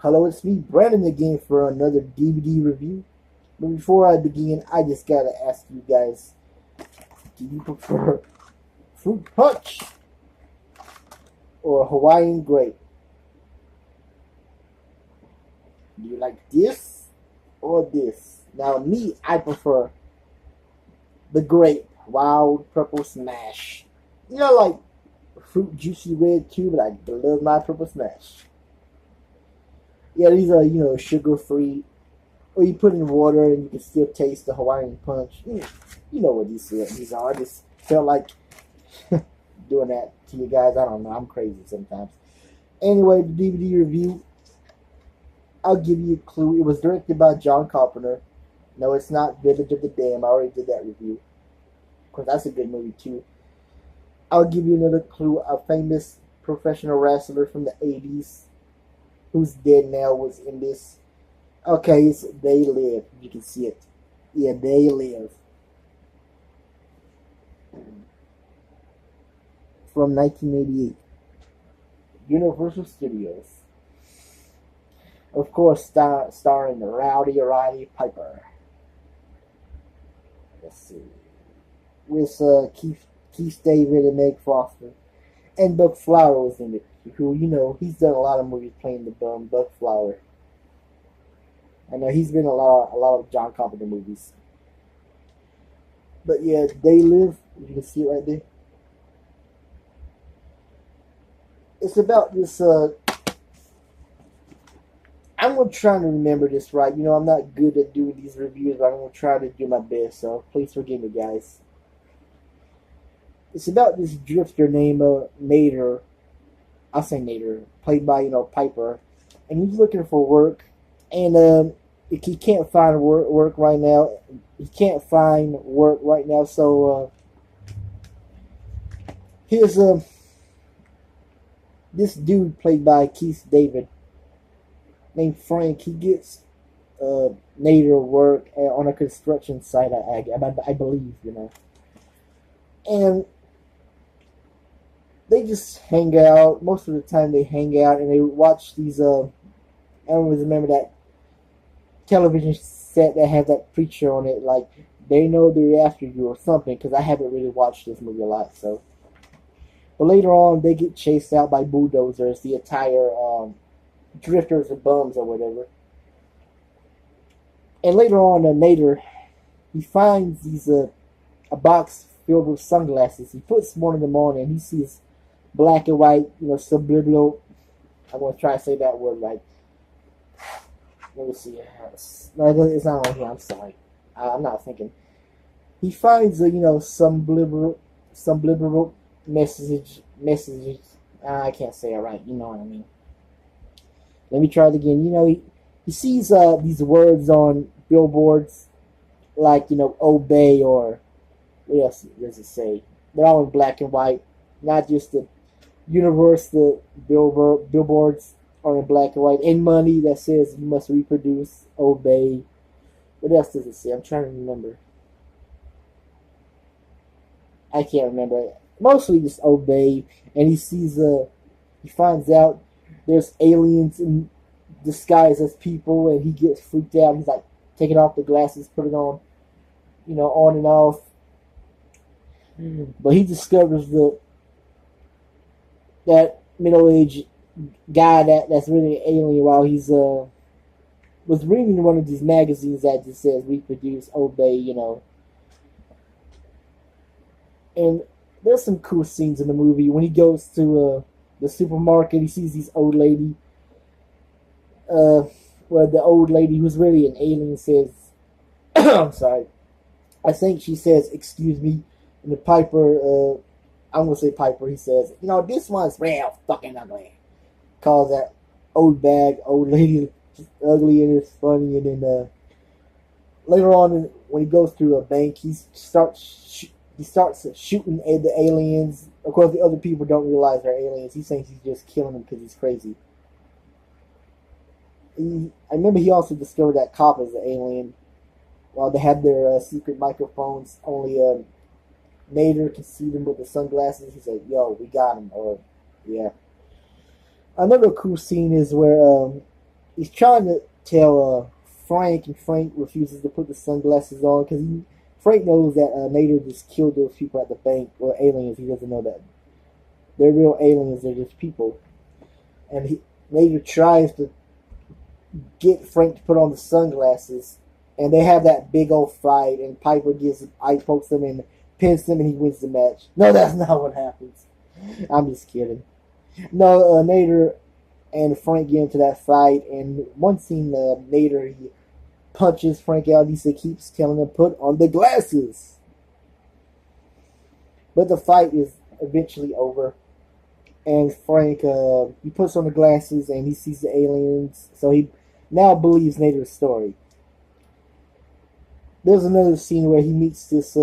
Hello, it's me, Brandon, again for another DVD review. But before I begin, I just gotta ask you guys, do you prefer fruit punch or Hawaiian grape? Do you like this or this? Now, me, I prefer the grape, wild purple smash. Like fruit juicy red too, but I love my purple smash. Yeah, these are, sugar free. Or you put in water and you can still taste the Hawaiian punch. You know what these are. I just felt like doing that to you guys. I don't know. I'm crazy sometimes. Anyway, the DVD review, I'll give you a clue. It was directed by John Carpenter. No, it's not Village of the Dam. I already did that review. Because that's a good movie too. I'll give you another clue. A famous professional wrestler from the 80s who's dead now was in this. Okay, it's They Live. You can see it. Yeah, They Live. From 1988. Universal Studios. Of course, starring Roddy Piper. Let's see. With Keith David and Meg Foster. And Buck Flower was in it. Who, he's done a lot of movies playing the bum, Buck Flower. I know he's been in a lot of John Carpenter movies. But yeah, They Live. You can see it right there. It's about this. I'm gonna try to remember this right. I'm not good at doing these reviews, but I'm gonna try to do my best. So please forgive me, guys. It's about this drifter named Nader. I'll say Nader, played by Piper, and he's looking for work. And he can't find work right now. He can't find work right now. So here's this dude played by Keith David named Frank. He gets Nader work on a construction site. I believe and they just hang out. Most of the time they hang out and they watch these. I always remember that television set that has that preacher on it, like They Know They're After You or something, because I haven't really watched this movie a lot. So, but later on they get chased out by bulldozers, the entire drifters or bums or whatever. And later on, Nader, he finds these a box filled with sunglasses. He puts one of them on and he sees black and white, subliminal. I'm gonna try to say that word right. Let me see. No, it's not on here. I'm sorry. I'm not thinking. He finds subliminal messages. I can't say it right. You know what I mean. Let me try it again. He sees these words on billboards, like obey, or what else does it say? They're all in black and white, not just the universal billboards are in black and white, and money that says you must reproduce, obey. What else does it say? I'm trying to remember. I can't remember. Mostly just obey. And he finds out there's aliens in disguise as people, and he gets freaked out. He's like taking off the glasses, put it on, on and off. But he discovers that middle-aged guy that's really an alien while he's was reading one of these magazines that just says reproduce, obey, And there's some cool scenes in the movie. When he goes to the supermarket, he sees this old lady, where the old lady, who's really an alien, says, I'm sorry, I think she says, excuse me, and the Piper, I'm going to say Piper, he says, this one's real fucking ugly. Calls that old lady ugly, and it's funny. And then later on, when he goes to a bank, he starts shooting at the aliens. Of course, the other people don't realize they're aliens. He thinks he's just killing them because he's crazy. I remember he also discovered that cop is an alien. While they had their secret microphones, only Nader can see them with the sunglasses. He said, "Yo, we got him." Or, yeah. Another cool scene is where he's trying to tell Frank, and Frank refuses to put the sunglasses on because Frank knows that Nader just killed those people at the bank, or aliens. He doesn't know that they're real aliens. They're just people. And Nader tries to get Frank to put on the sunglasses, and they have that big old fight. And Piper eye pokes him and pins him, and he wins the match. No, that's not what happens. I'm just kidding. No, Nader and Frank get into that fight, and one scene, Nader, he punches Frank out. He keeps telling him, put on the glasses. But the fight is eventually over, and Frank, he puts on the glasses, and he sees the aliens, so he now believes Nader's story. There's another scene where he meets this,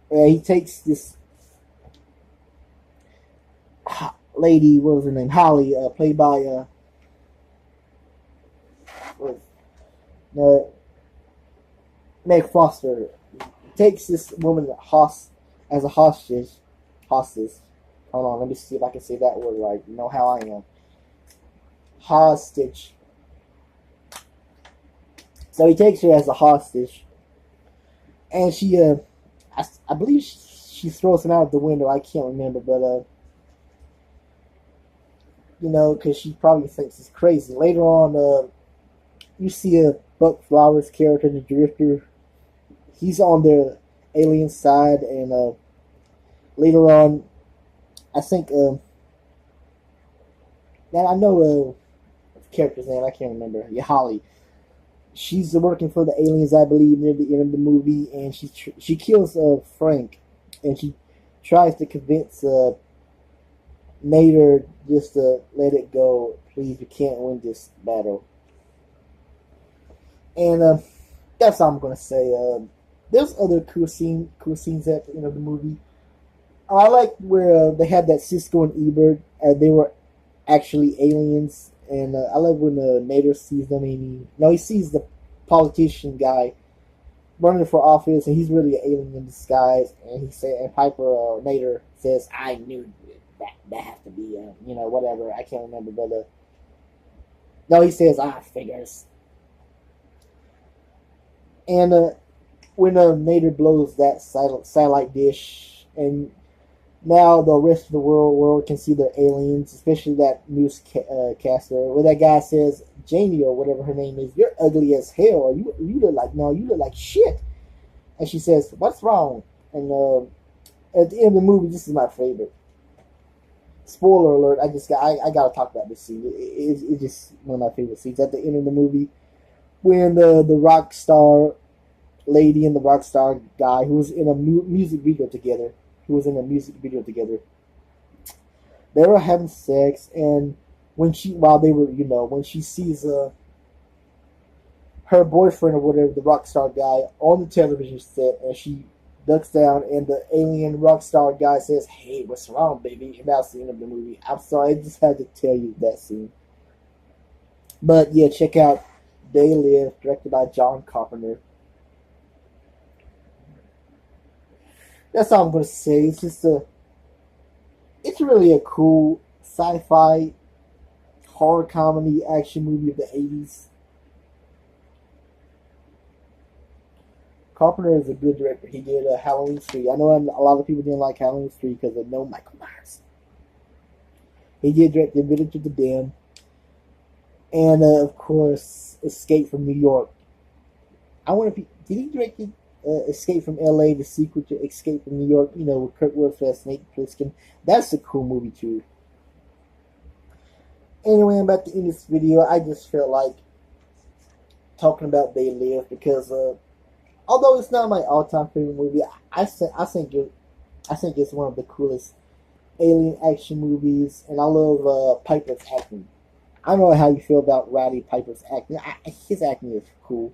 he takes this lady, what was her name? Holly, played by Meg Foster. Takes this woman as a hostage. Hold on, let me see if I can say that word right. You know how I am. Hostage. So he takes her as a hostage, and she, I believe she throws him out the window. I can't remember, but you know, because she probably thinks he's crazy. Later on, you see Buck Flowers' character, the Drifter. He's on the alien side, and later on, I think, now I know the character's name, I can't remember. Yeah, Holly. She's working for the aliens, I believe, near the end of the movie, and she kills Frank, and she tries to convince Nader just to let it go. Please, you can't win this battle. And that's all I'm gonna say. There's other cool scenes at the end of the movie. I like where they had that Cisco and Ebert, and they were actually aliens. And I love when Nader sees them. He sees the politician guy running for office, and he's really an alien in disguise. And Nader says, "I knew that has to be, whatever. I can't remember, but no, he says, figures." And when Nader blows that satellite dish, and now the rest of the world can see the aliens, especially that newscaster, where that guy says, Jamie or whatever her name is, "You're ugly as hell," or you look like shit. And she says, "What's wrong?" And at the end of the movie, this is my favorite. Spoiler alert! I gotta talk about this scene. It's just one of my favorite scenes at the end of the movie, when the rock star lady and the rock star guy who was in a music video together. They were having sex, and when she sees her boyfriend or whatever, the rock star guy, on the television set, and she ducks down, and the alien rock star guy says, "Hey, what's wrong, baby?" And that's the end of the movie. I'm sorry, I just had to tell you that scene. But yeah, check out They Live, directed by John Carpenter. That's all I'm gonna say. It's really a cool sci-fi horror comedy action movie of the 80s. Carpenter is a good director. He did Halloween 3. I know a lot of people didn't like Halloween 3 because of no Michael Myers. He did direct The Village of the Damned, and of course, Escape from New York. Did he direct Escape from L.A., the sequel to Escape from New York, with Kurt Russell, Snake Plissken? That's a cool movie, too. Anyway, I'm about to end this video. I just felt like talking about They Live because, although it's not my all-time favorite movie, I think it's one of the coolest alien action movies, and I love Piper's acting. I don't know how you feel about Roddy Piper's acting. His acting is cool.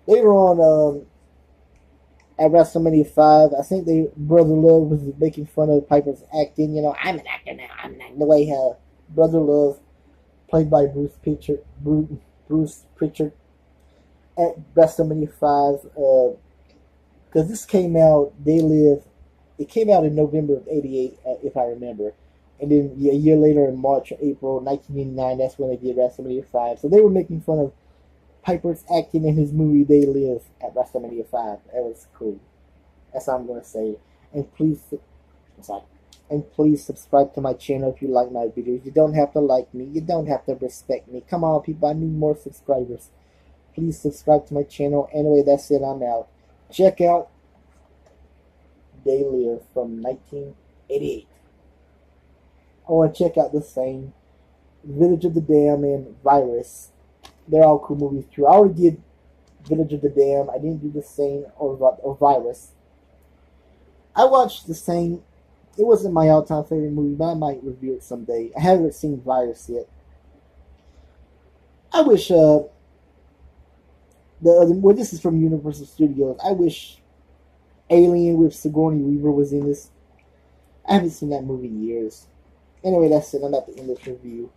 Later on, at WrestleMania 5, I think Brother Love was making fun of Piper's acting. I'm an actor now. I'm not the way Brother Love, played by Bruce Pritchard, at WrestleMania 5, because this came out, They Live, it came out in November of '88, if I remember. And then a year later, in March or April 1989, that's when they did WrestleMania 5. So they were making fun of Piper's acting in his movie They Live at WrestleMania 5. That was cool. That's all I'm going to say. And please, sorry. And please subscribe to my channel if you like my videos. You don't have to like me. You don't have to respect me. Come on, people. I need more subscribers. Please subscribe to my channel. Anyway, that's it. I'm out. Check out They Live from 1988. I want to check out the same Village of the Damned and Virus. They're all cool movies too. I already did Village of the Damned. I didn't do the same or Virus. I watched the same. It wasn't my all-time favorite movie, but I might review it someday. I haven't seen Virus yet. I wish this is from Universal Studios. I wish Alien with Sigourney Weaver was in this. I haven't seen that movie in years. Anyway, that's it. I'm about to end this review.